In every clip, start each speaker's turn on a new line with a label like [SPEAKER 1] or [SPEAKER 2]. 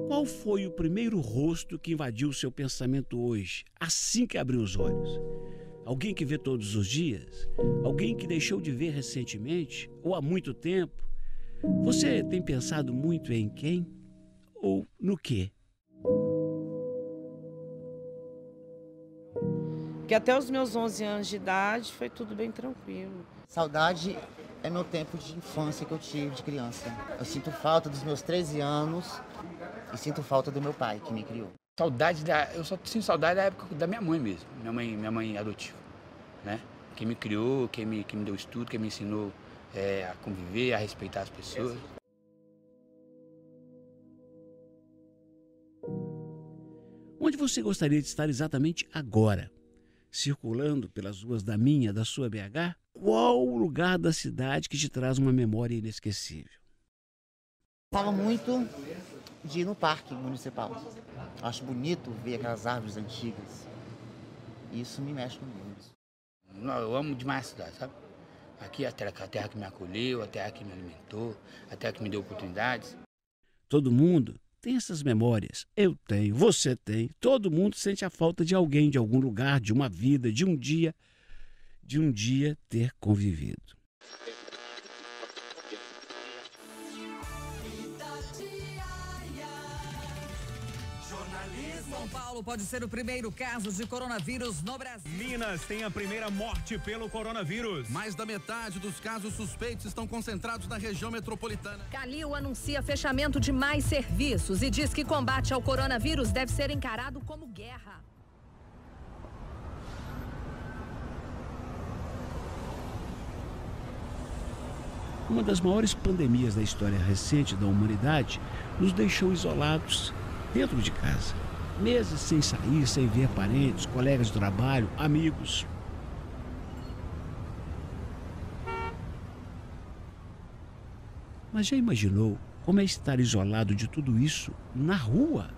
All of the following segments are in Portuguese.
[SPEAKER 1] Qual foi o primeiro rosto que invadiu o seu pensamento hoje, assim que abriu os olhos? Alguém que vê todos os dias? Alguém que deixou de ver recentemente ou há muito tempo? Você tem pensado muito em quem ou no quê?
[SPEAKER 2] Que até os meus 11 anos de idade foi tudo bem tranquilo.
[SPEAKER 3] Saudade é meu tempo de infância que eu tive de criança. Eu sinto falta dos meus 13 anos e sinto falta do meu pai que me criou.
[SPEAKER 4] Eu só sinto saudade da época da minha mãe mesmo, minha mãe adotiva, né? Quem me criou, quem me deu estudo, quem me ensinou a conviver, a respeitar as pessoas.
[SPEAKER 1] Onde você gostaria de estar exatamente agora? Circulando pelas ruas da minha, da sua BH? Qual o lugar da cidade que te traz uma memória inesquecível?
[SPEAKER 3] Falo muito de ir no parque municipal. Acho bonito ver aquelas árvores antigas. Isso me mexe comigo.
[SPEAKER 4] Eu amo demais a cidade, sabe? Aqui é a terra que me acolheu, a terra que me alimentou, a terra que me deu oportunidades.
[SPEAKER 1] Todo mundo tem essas memórias. Eu tenho, você tem. Todo mundo sente a falta de alguém, de algum lugar, de uma vida, de um dia ter convivido.
[SPEAKER 5] São Paulo pode ser o primeiro caso de coronavírus no Brasil.
[SPEAKER 6] Minas tem a primeira morte pelo coronavírus.
[SPEAKER 7] Mais da metade dos casos suspeitos estão concentrados na região metropolitana.
[SPEAKER 5] Calil anuncia fechamento de mais serviços e diz que combate ao coronavírus deve ser encarado como guerra.
[SPEAKER 1] Uma das maiores pandemias da história recente da humanidade nos deixou isolados dentro de casa. Meses sem sair, sem ver parentes, colegas de trabalho, amigos. Mas já imaginou como é estar isolado de tudo isso na rua?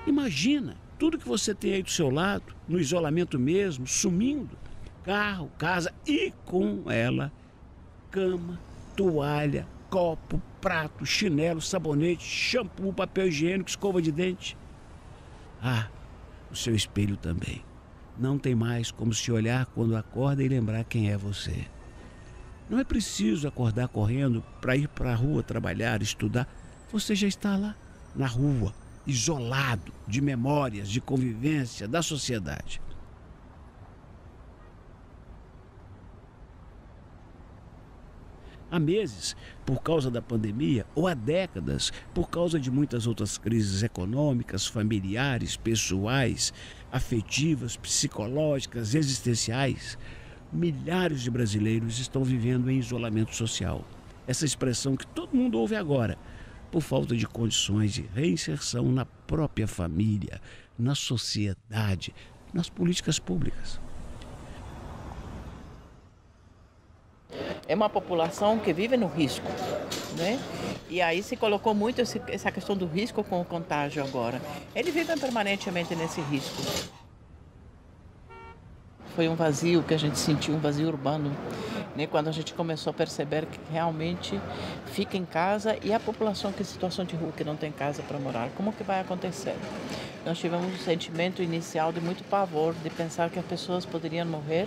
[SPEAKER 1] Imagina tudo que você tem aí do seu lado, no isolamento mesmo, sumindo. Carro, casa e com ela, cama, toalha, copo, prato, chinelo, sabonete, shampoo, papel higiênico, escova de dente. Ah, o seu espelho também. Não tem mais como se olhar quando acorda e lembrar quem é você. Não é preciso acordar correndo para ir para a rua trabalhar, estudar. Você já está lá, na rua, isolado de memórias, de convivência, da sociedade. Há meses, por causa da pandemia, ou há décadas, por causa de muitas outras crises econômicas, familiares, pessoais, afetivas, psicológicas, existenciais, milhares de brasileiros estão vivendo em isolamento social. Essa expressão que todo mundo ouve agora, por falta de condições de reinserção na própria família, na sociedade, nas políticas públicas.
[SPEAKER 2] É uma população que vive no risco, né? E aí se colocou muito essa questão do risco com o contágio agora. Eles vivem permanentemente nesse risco. Foi um vazio que a gente sentiu, um vazio urbano, né? Quando a gente começou a perceber que realmente fica em casa e a população que é em situação de rua, que não tem casa para morar, como que vai acontecer? Nós tivemos um sentimento inicial de muito pavor, de pensar que as pessoas poderiam morrer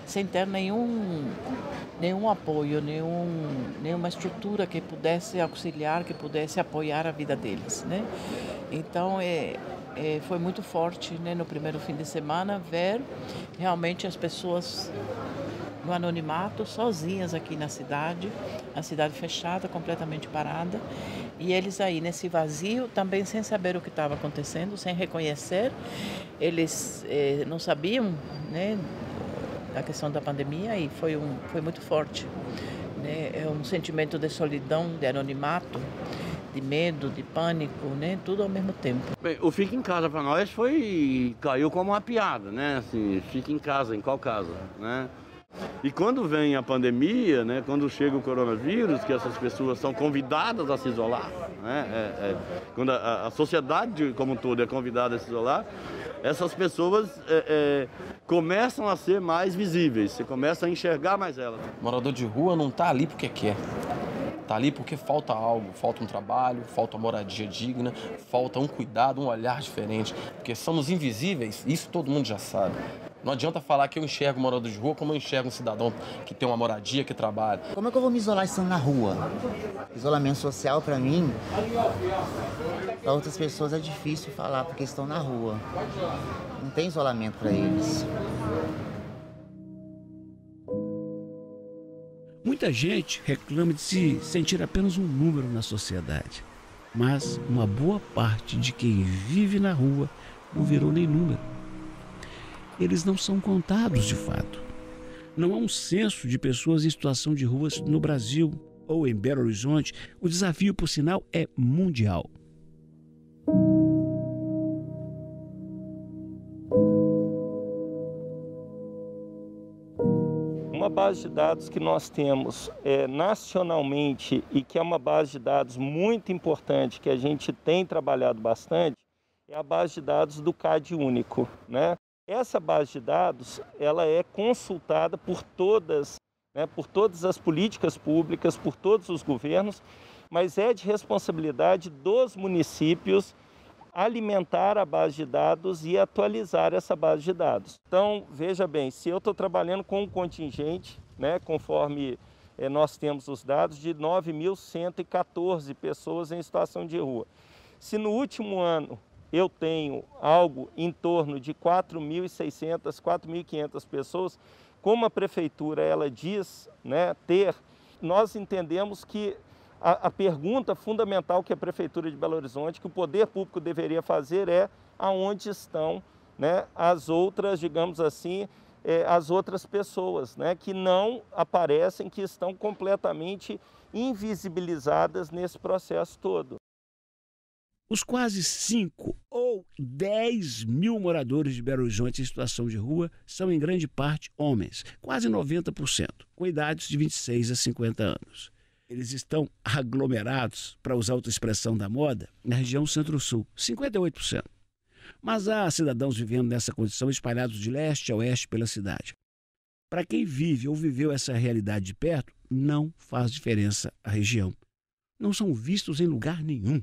[SPEAKER 2] sem ter nenhum apoio, nenhuma estrutura que pudesse auxiliar, que pudesse apoiar a vida deles, né? Então, foi muito forte, né, no primeiro fim de semana, ver realmente as pessoas no anonimato, sozinhas aqui na cidade, a cidade fechada, completamente parada, e eles aí nesse vazio, também sem saber o que estava acontecendo, sem reconhecer, eles não sabiam, né, da questão da pandemia, e foi muito forte, né? É um sentimento de solidão, de anonimato, de medo, de pânico, né? Tudo ao mesmo tempo.
[SPEAKER 8] Bem, o Fica em Casa para nós caiu como uma piada, né? Assim, fica em casa, em qual casa, né? E quando vem a pandemia, né, quando chega o coronavírus, que essas pessoas são convidadas a se isolar, né, quando a sociedade como um todo é convidada a se isolar, essas pessoas começam a ser mais visíveis, você começa a enxergar mais elas.
[SPEAKER 9] Morador de rua não está ali porque quer. Está ali porque falta algo, falta um trabalho, falta uma moradia digna, falta um cuidado, um olhar diferente. Porque somos invisíveis, isso todo mundo já sabe. Não adianta falar que eu enxergo um morador de rua como eu enxergo um cidadão que tem uma moradia, que trabalha.
[SPEAKER 3] Como é que eu vou me isolar estando na rua? Isolamento social, para mim, para outras pessoas é difícil falar porque estão na rua. Não tem isolamento para eles.
[SPEAKER 1] Muita gente reclama de se sentir apenas um número na sociedade. Mas uma boa parte de quem vive na rua não virou nem número. Eles não são contados de fato. Não há um censo de pessoas em situação de rua no Brasil ou em Belo Horizonte. O desafio, por sinal, é mundial.
[SPEAKER 10] Uma base de dados que nós temos nacionalmente e que é uma base de dados muito importante, que a gente tem trabalhado bastante, é a base de dados do CAD único, né? Essa base de dados, ela é consultada por todas as políticas públicas, por todos os governos, mas é de responsabilidade dos municípios alimentar a base de dados e atualizar essa base de dados. Então, veja bem, se eu estou trabalhando com um contingente, né, conforme nós temos os dados, de 9.114 pessoas em situação de rua. Se no último ano eu tenho algo em torno de 4.600, 4.500 pessoas, como a prefeitura ela diz, né, ter, nós entendemos que a pergunta fundamental que a Prefeitura de Belo Horizonte, que o poder público deveria fazer é aonde estão, né, as outras, digamos assim, as outras pessoas, né, que não aparecem, que estão completamente invisibilizadas nesse processo todo.
[SPEAKER 1] Os quase 5 ou 10 mil moradores de Belo Horizonte em situação de rua são em grande parte homens, quase 90%, com idades de 26 a 50 anos. Eles estão aglomerados, para usar outra expressão da moda, na região Centro-Sul, 58%. Mas há cidadãos vivendo nessa condição espalhados de leste a oeste pela cidade. Para quem vive ou viveu essa realidade de perto, não faz diferença a região. Não são vistos em lugar nenhum.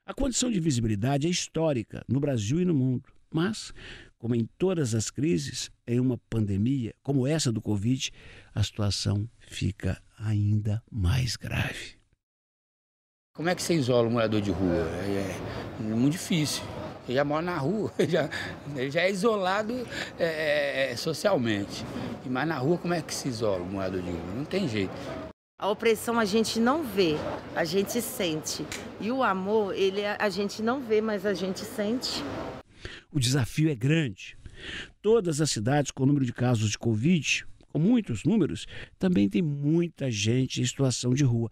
[SPEAKER 1] A condição de visibilidade é histórica no Brasil e no mundo, mas, como em todas as crises, em uma pandemia como essa do Covid, a situação fica ainda mais grave.
[SPEAKER 4] Como é que você isola um morador de rua? É muito difícil. Ele já mora na rua, ele já é isolado socialmente. Mas na rua, como é que se isola um morador de rua? Não tem jeito.
[SPEAKER 11] A opressão a gente não vê, a gente sente. E o amor, a gente não vê, mas a gente sente.
[SPEAKER 1] O desafio é grande. Todas as cidades com número de casos de Covid, com muitos números, também tem muita gente em situação de rua.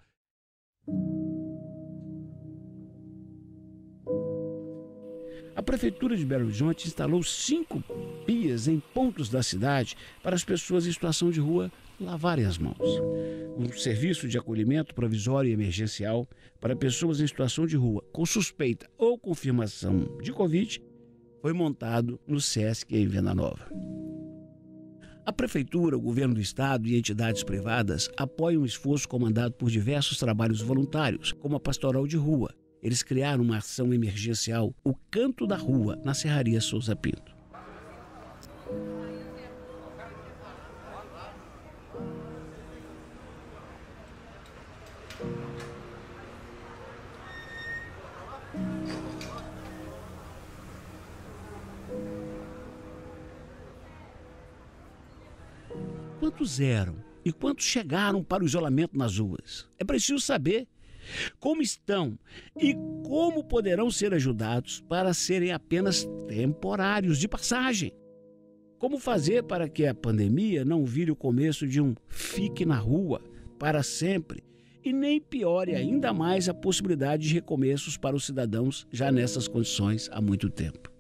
[SPEAKER 1] A Prefeitura de Belo Horizonte instalou 5 pias em pontos da cidade para as pessoas em situação de rua lavarem as mãos. Um serviço de acolhimento provisório e emergencial para pessoas em situação de rua com suspeita ou confirmação de Covid foi montado no SESC em Venda Nova. A Prefeitura, o Governo do Estado e entidades privadas apoiam um esforço comandado por diversos trabalhos voluntários, como a Pastoral de Rua. Eles criaram uma ação emergencial, o Canto da Rua, na Serraria Souza Pinto. Quantos eram e quantos chegaram para o isolamento nas ruas? É preciso saber como estão e como poderão ser ajudados para serem apenas temporários de passagem. Como fazer para que a pandemia não vire o começo de um fique na rua para sempre e nem piore ainda mais a possibilidade de recomeços para os cidadãos já nessas condições há muito tempo.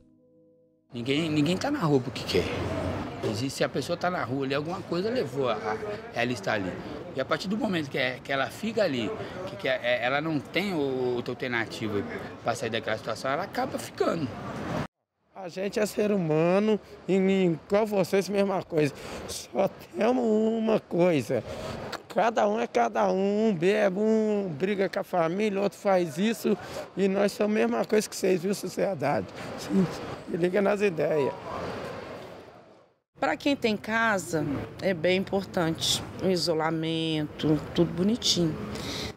[SPEAKER 4] Ninguém está na rua porque quer. Existe, se a pessoa está na rua ali, alguma coisa levou a ela estar ali. E a partir do momento que ela fica ali, que ela não tem outra alternativa para sair daquela situação, ela acaba ficando.
[SPEAKER 12] A gente é ser humano e igual vocês, mesma coisa. Só temos uma coisa. Cada um é cada um, bebe, um briga com a família, outro faz isso. E nós somos a mesma coisa que vocês, viu, sociedade? Se liga nas ideias.
[SPEAKER 11] Para quem tem casa, é bem importante. O isolamento, tudo bonitinho.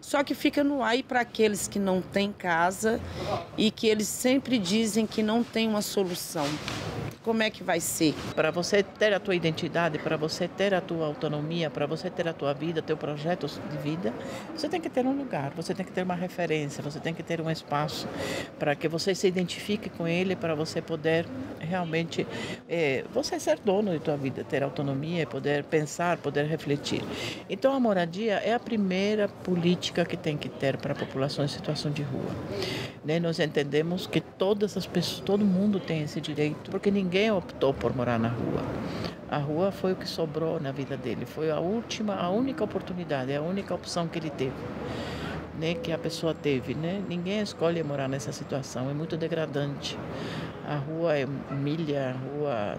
[SPEAKER 11] Só que fica no ar e para aqueles que não têm casa e que eles sempre dizem que não tem uma solução. Como é que vai ser?
[SPEAKER 2] Para você ter a tua identidade, para você ter a tua autonomia, para você ter a tua vida, teu projeto de vida, você tem que ter um lugar, você tem que ter uma referência, você tem que ter um espaço para que você se identifique com ele, para você poder realmente, você ser dono de tua vida, ter autonomia, poder pensar, poder refletir. Então a moradia é a primeira política que tem que ter para a população em situação de rua. Né? Nós entendemos que todas as pessoas, todo mundo tem esse direito, porque ninguém optou por morar na rua. A rua foi o que sobrou na vida dele, foi a única oportunidade, a única opção que ele teve, né? Que a pessoa teve, né? Ninguém escolhe morar nessa situação, é muito degradante. A rua humilha, a rua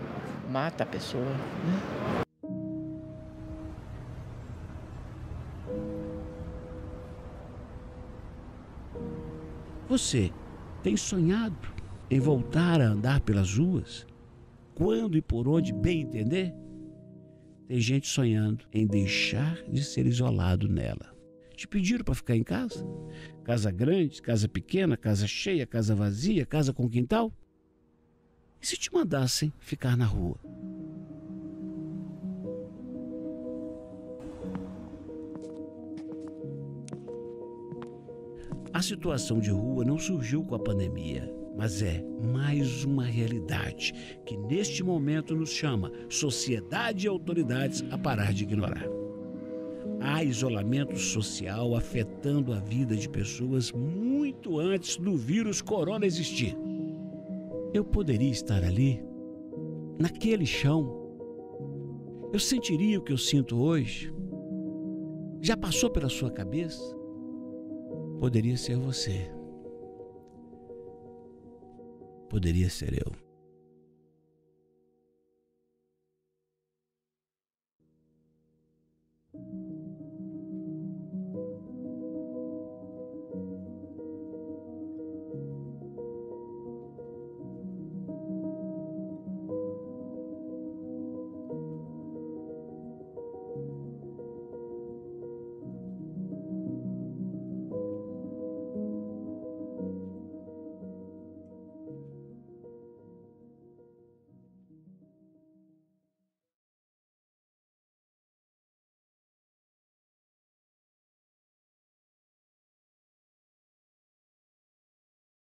[SPEAKER 2] mata a pessoa, né?
[SPEAKER 1] Você tem sonhado em voltar a andar pelas ruas? Quando e por onde bem entender? Tem gente sonhando em deixar de ser isolado nela. Te pediram para ficar em casa? Casa grande, casa pequena, casa cheia, casa vazia, casa com quintal? E se te mandassem ficar na rua? A situação de rua não surgiu com a pandemia, mas é mais uma realidade que neste momento nos chama, sociedade e autoridades, a parar de ignorar. Há isolamento social afetando a vida de pessoas muito antes do vírus corona existir. Eu poderia estar ali, naquele chão. Eu sentiria o que eu sinto hoje. Já passou pela sua cabeça? Poderia ser você. Poderia ser eu.